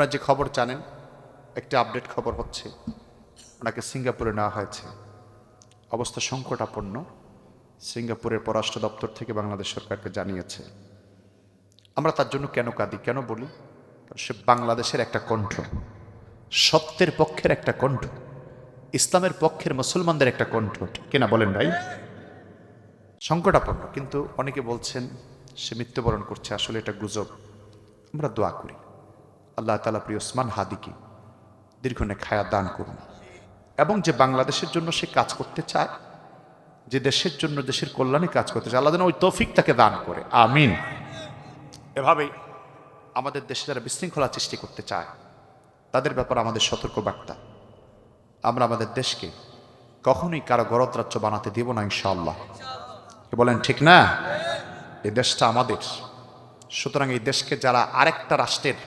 আপনারা যে খবর জানেন, একটা আপডেট খবর হচ্ছে ওনাকে সিঙ্গাপুরে নেওয়া হয়েছে। অবস্থা সংকটাপন্ন। সিঙ্গাপুরের পররাষ্ট্র দপ্তর থেকে বাংলাদেশ সরকারকে জানিয়েছে। আমরা তার জন্য কেন কাঁদি, কেন বলি? সে বাংলাদেশের একটা কণ্ঠ, সত্যের পক্ষের একটা কণ্ঠ, ইসলামের পক্ষের মুসলমানদের একটা কণ্ঠ, ঠিক কিনা বলেন ভাই? সংকটাপন্ন, কিন্তু অনেকে বলছেন সে মৃত্যুবরণ করছে। আসলে এটা গুজব। আমরা দোয়া করি আল্লাহ তাআলা প্রিয় ওসমান হাদিকে দীর্ঘনেক হায়াত দান করুন, এবং যে বাংলাদেশের জন্য সে কাজ করতে চায়, যে দেশের জন্য, দেশের কল্যাণে কাজ করতে চায়, আল্লাহ যেন ওই তৌফিক তাকে দান করে, আমিন। এভাবেই আমাদের দেশে যারা বিশৃঙ্খলা সৃষ্টি করতে চায় তাদের ব্যাপারে আমাদের সতর্ক বার্তা, আমরা আমাদের দেশকে কখনোই কারো গণরাজ্য বানাতে দেব না ইনশাআল্লাহ। বলেন ঠিক না? এই দেশটা আমাদের। সুতরাং এই দেশকে যারা আরেকটা রাষ্ট্রের